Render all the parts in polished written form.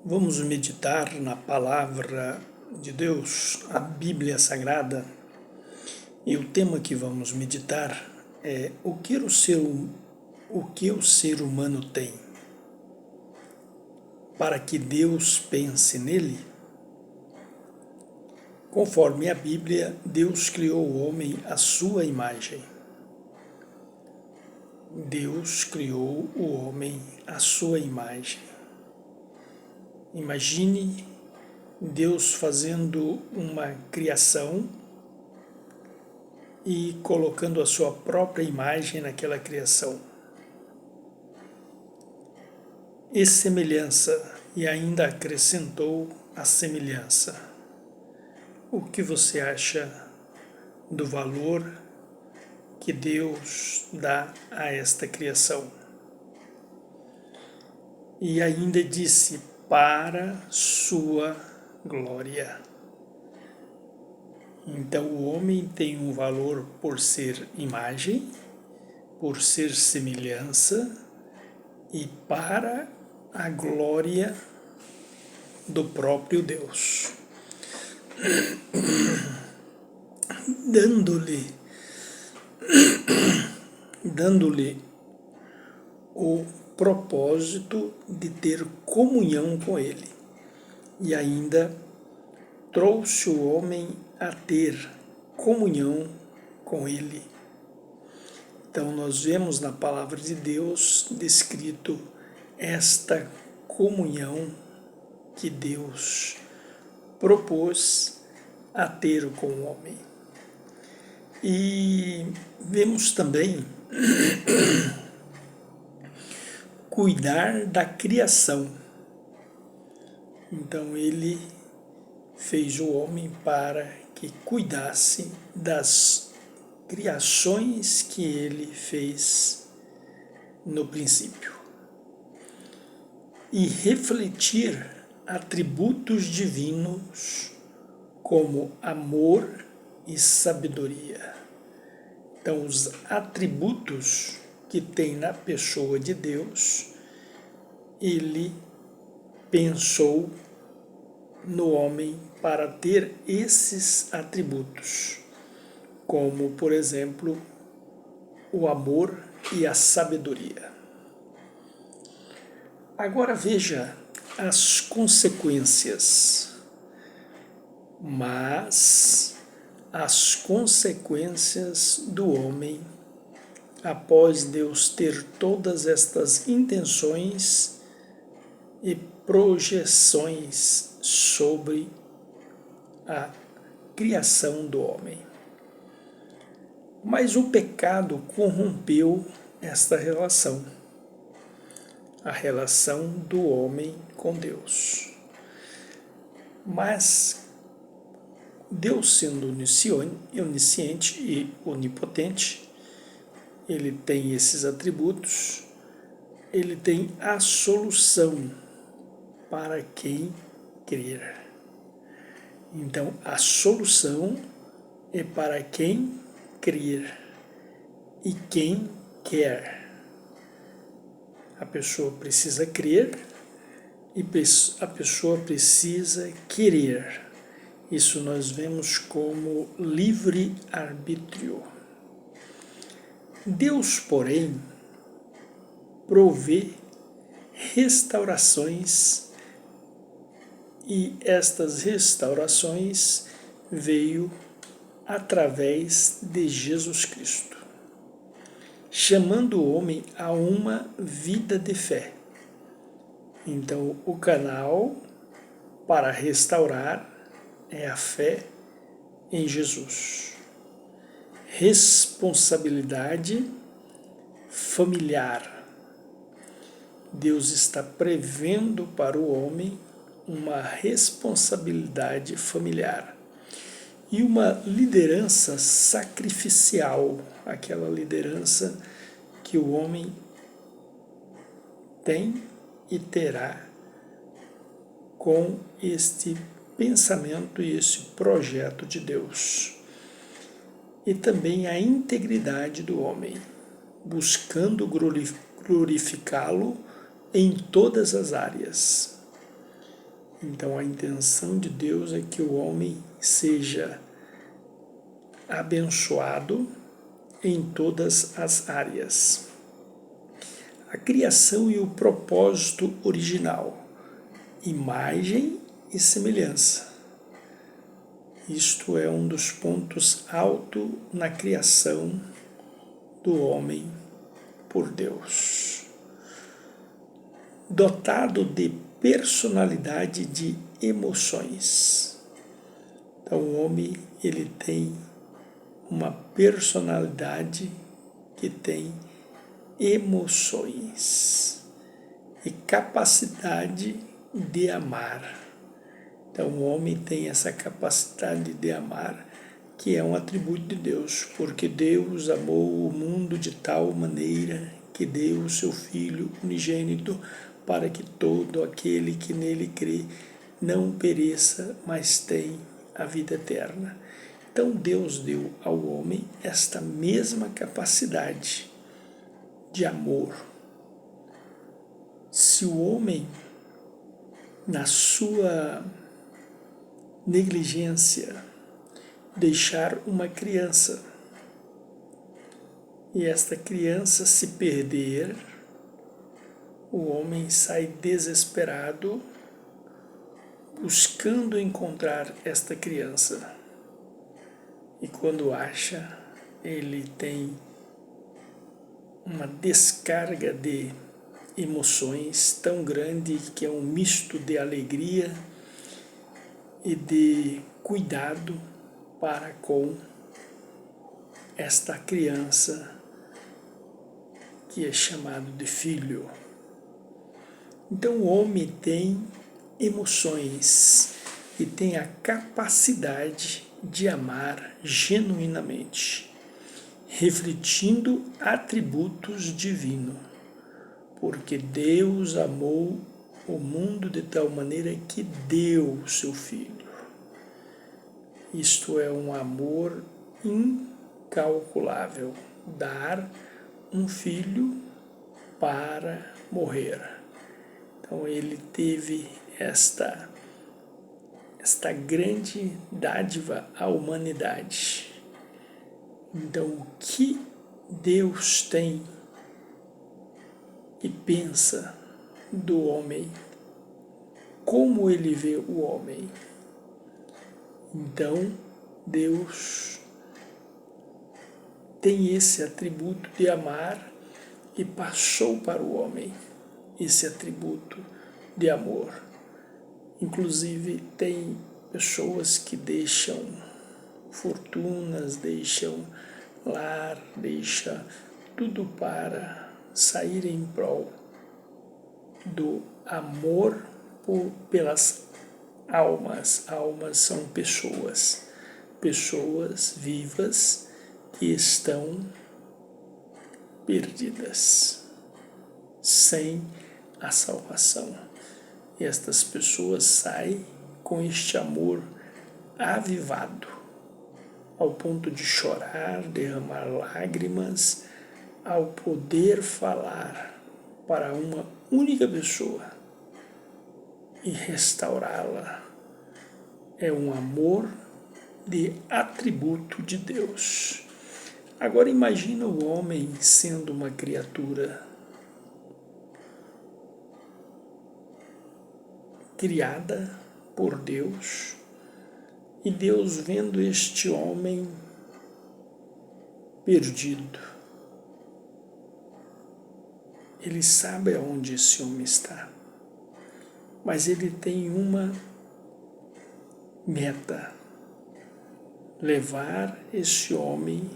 Vamos meditar na palavra de Deus, a Bíblia Sagrada, e o tema que vamos meditar é o que o ser humano tem para que Deus pense nele. Conforme a Bíblia, Deus criou o homem à sua imagem. Deus criou o homem à sua imagem. Imagine Deus fazendo uma criação e colocando a sua própria imagem naquela criação. E semelhança, e ainda acrescentou a semelhança. O que você acha do valor que Deus dá a esta criação? E ainda disse, para sua glória. Então o homem tem um valor por ser imagem, por ser semelhança e para a glória do próprio Deus, dando-lhe o propósito de ter comunhão com Ele. E ainda trouxe o homem a ter comunhão com Ele. Então nós vemos na palavra de Deus descrito esta comunhão que Deus propôs a ter com o homem. E vemos também cuidar da criação. Então ele fez o homem para que cuidasse das criações que ele fez no princípio. E refletir atributos divinos como amor e sabedoria. Então, os atributos que tem na pessoa de Deus, ele pensou no homem para ter esses atributos, como, por exemplo, o amor e a sabedoria. Agora veja as consequências. Mas as consequências do homem, após Deus ter todas estas intenções e projeções sobre a criação do homem. Mas o pecado corrompeu esta relação, a relação do homem com Deus. Mas Deus, sendo onisciente e onipotente, ele tem esses atributos, ele tem a solução para quem crer. Então, a solução é para quem crer e quem quer. A pessoa precisa crer e a pessoa precisa querer. Isso nós vemos como livre-arbítrio. Deus, porém, provê restaurações e estas restaurações veio através de Jesus Cristo, chamando o homem a uma vida de fé. Então, o canal para restaurar é a fé em Jesus. Responsabilidade familiar. Deus está prevendo para o homem uma responsabilidade familiar e uma liderança sacrificial, aquela liderança que o homem tem e terá com este pensamento e esse projeto de Deus. E também a integridade do homem, buscando glorificá-lo em todas as áreas. Então a intenção de Deus é que o homem seja abençoado em todas as áreas. A criação e o propósito original, imagem e semelhança. Isto é um dos pontos altos na criação do homem por Deus. Dotado de personalidade de emoções. Então o homem ele tem uma personalidade que tem emoções e capacidade de amar. Então o homem tem essa capacidade de amar, que é um atributo de Deus, porque Deus amou o mundo de tal maneira que deu o seu Filho unigênito para que todo aquele que nele crê não pereça, mas tenha a vida eterna. Então Deus deu ao homem esta mesma capacidade de amor. Se o homem, na sua negligência, deixar uma criança e esta criança se perder, o homem sai desesperado buscando encontrar esta criança. E quando acha, ele tem uma descarga de emoções tão grande que é um misto de alegria e de cuidado para com esta criança que é chamado de filho. Então o homem tem emoções e tem a capacidade de amar genuinamente, refletindo atributos divinos, porque Deus amou o mundo de tal maneira que deu o seu Filho. Isto é um amor incalculável, dar um filho para morrer. Então ele teve esta grande dádiva à humanidade. Então o que Deus tem e pensa do homem? Como ele vê o homem? Então Deus tem esse atributo de amar e passou para o homem esse atributo de amor. Inclusive tem pessoas que deixam fortunas, deixam lar, deixam tudo para sair em prol do amor pelas almas. Almas são pessoas vivas que estão perdidas, sem a salvação. E estas pessoas saem com este amor avivado, ao ponto de chorar, derramar lágrimas, ao poder falar para uma única pessoa e restaurá-la. É um amor de atributo de Deus. Agora imagina o homem sendo uma criatura criada por Deus, e Deus vendo este homem perdido. Ele sabe aonde esse homem está, mas ele tem uma meta: levar esse homem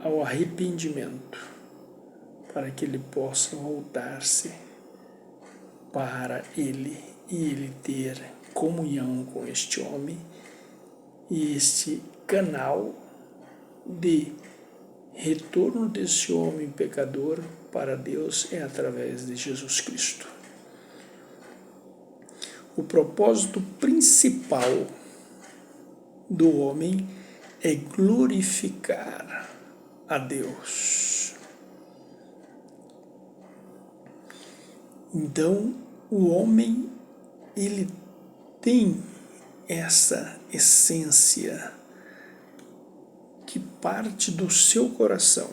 ao arrependimento, para que ele possa voltar-se para ele e ele ter comunhão com este homem, e este canal de retorno desse homem pecador para Deus é através de Jesus Cristo. O propósito principal do homem é glorificar a Deus. Então, o homem, ele tem essa essência que parte do seu coração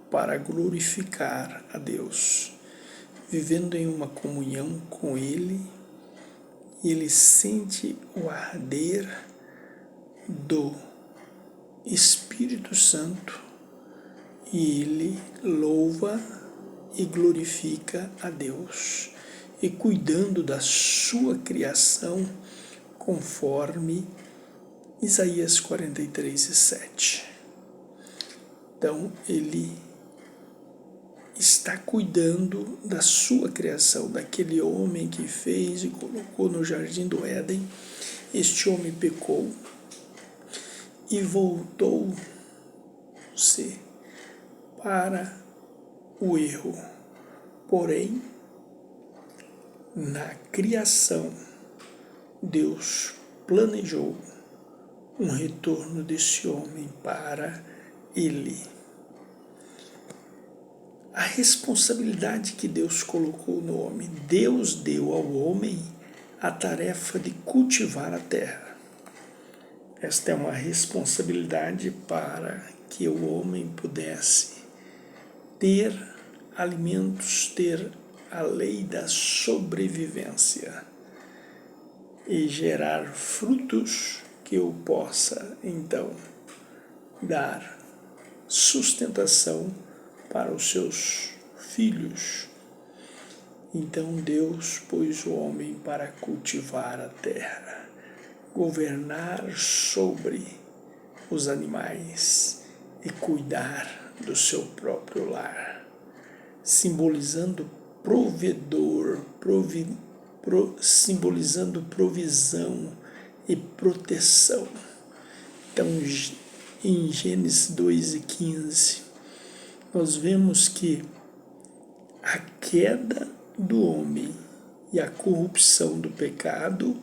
para glorificar a Deus, vivendo em uma comunhão com Ele, ele sente o arder do Espírito Santo e ele louva e glorifica a Deus, e cuidando da sua criação, conforme Isaías 43:7. Então, ele está cuidando da sua criação, daquele homem que fez e colocou no jardim do Éden. Este homem pecou e voltou-se para o erro. Porém, na criação, Deus planejou um retorno desse homem para ele. A responsabilidade que Deus colocou no homem, Deus deu ao homem a tarefa de cultivar a terra. Esta é uma responsabilidade para que o homem pudesse ter alimentos, ter a lei da sobrevivência e gerar frutos que eu possa, então, dar sustentação para os seus filhos. Então Deus pôs o homem para cultivar a terra, governar sobre os animais e cuidar do seu próprio lar, simbolizando provedor, simbolizando provisão e proteção. Então, em Gênesis 2:15, nós vemos que a queda do homem e a corrupção do pecado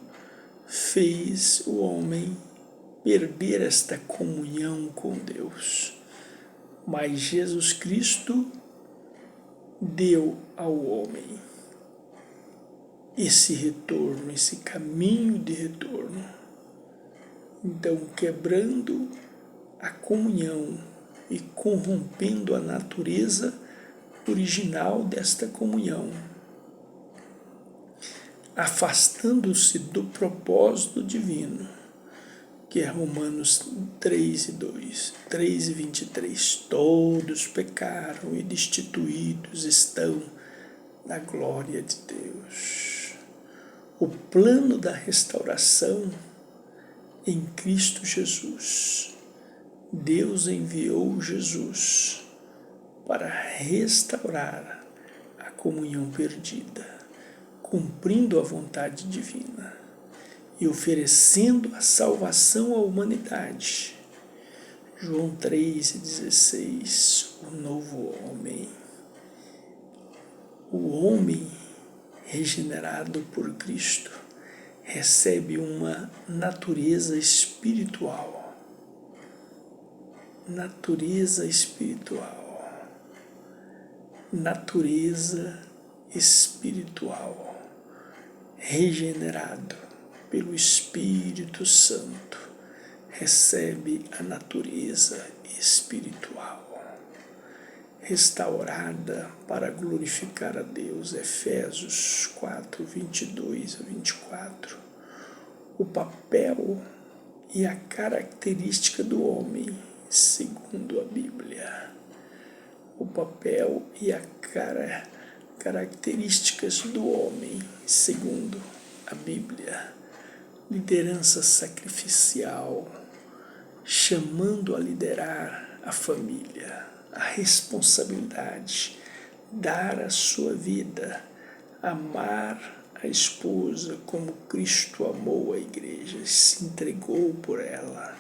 fez o homem perder esta comunhão com Deus. Mas Jesus Cristo deu ao homem esse retorno, esse caminho de retorno. Então, quebrando a comunhão e corrompendo a natureza original desta comunhão, afastando-se do propósito divino, que é Romanos 3:23. Todos pecaram e destituídos estão da glória de Deus. O plano da restauração em Cristo Jesus. Deus enviou Jesus para restaurar a comunhão perdida, cumprindo a vontade divina e oferecendo a salvação à humanidade. João 3:16, o novo homem. O homem regenerado por Cristo recebe uma natureza espiritual. Natureza espiritual. Natureza espiritual. Regenerado pelo Espírito Santo, recebe a natureza espiritual, restaurada para glorificar a Deus. Efésios 4:22-24. O papel e a característica do homem, segundo a Bíblia. O papel e a características do homem, segundo a Bíblia. Liderança sacrificial, chamando a liderar a família, a responsabilidade, dar a sua vida, amar a esposa como Cristo amou a igreja, se entregou por ela,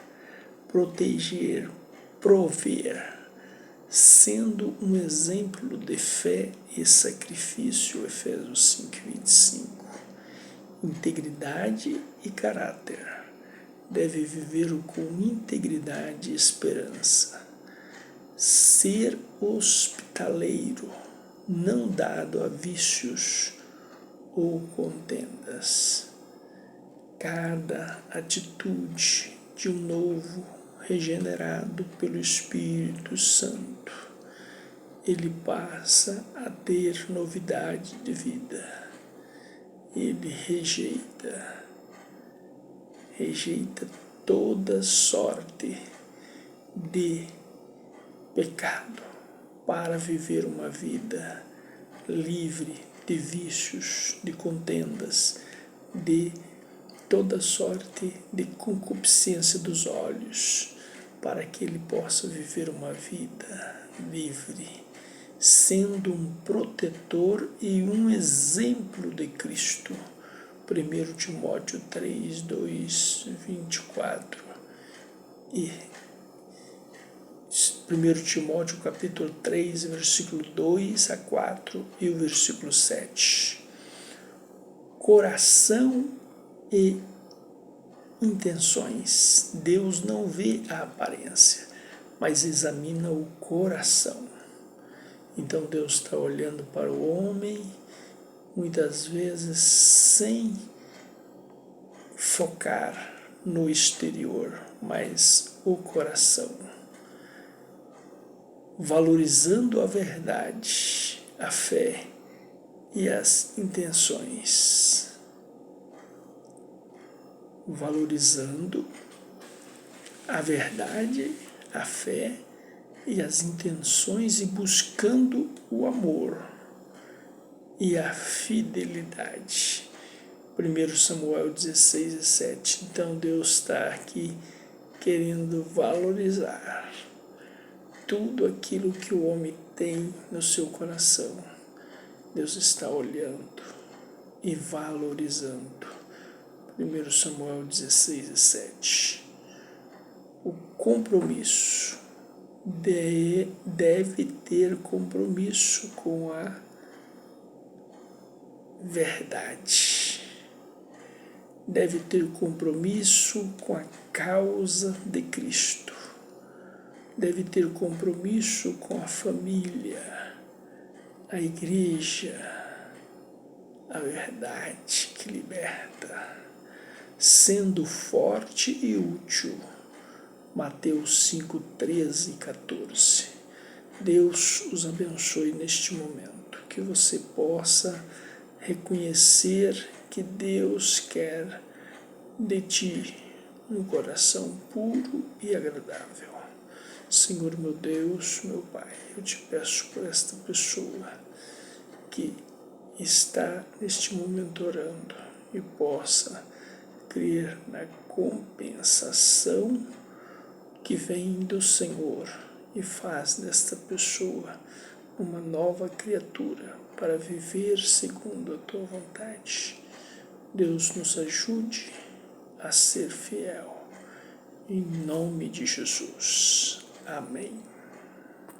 proteger, prover, sendo um exemplo de fé e sacrifício, Efésios 5:25. Integridade e caráter. Deve viver com integridade e esperança. Ser hospitaleiro, não dado a vícios ou contendas. cada atitude de um novo regenerado pelo Espírito Santo, ele passa a ter novidade de vida. Ele rejeita toda sorte de pecado para viver uma vida livre de vícios, de contendas, de toda sorte de concupiscência dos olhos, para que ele possa viver uma vida livre, sendo um protetor e um exemplo de Cristo. 1 Timóteo 3, 2, 24 e 1 Timóteo capítulo 3, versículo 2 a 4 e o versículo 7. Coração e intenções. Deus não vê a aparência, mas examina o coração. Então Deus está olhando para o homem, muitas vezes sem focar no exterior, mas o coração. Valorizando a verdade, a fé e as intenções. Valorizando a verdade, a fé e as intenções e buscando o amor e a fidelidade. 1 Samuel 16, 7. Então Deus está aqui querendo valorizar tudo aquilo que o homem tem no seu coração. Deus está olhando e valorizando. 1 Samuel 16, 7. O compromisso deve ter compromisso com a verdade. Deve ter compromisso com a causa de Cristo. Deve ter compromisso com a família, a igreja, a verdade que liberta, sendo forte e útil. Mateus 5, 13 e 14. Deus os abençoe neste momento, que você possa reconhecer que Deus quer de ti um coração puro e agradável. Senhor meu Deus, meu Pai, eu te peço por esta pessoa que está neste momento orando e possa crer na compensação que vem do Senhor e faz desta pessoa uma nova criatura para viver segundo a tua vontade. Deus nos ajude a ser fiel. Em nome de Jesus. Amém.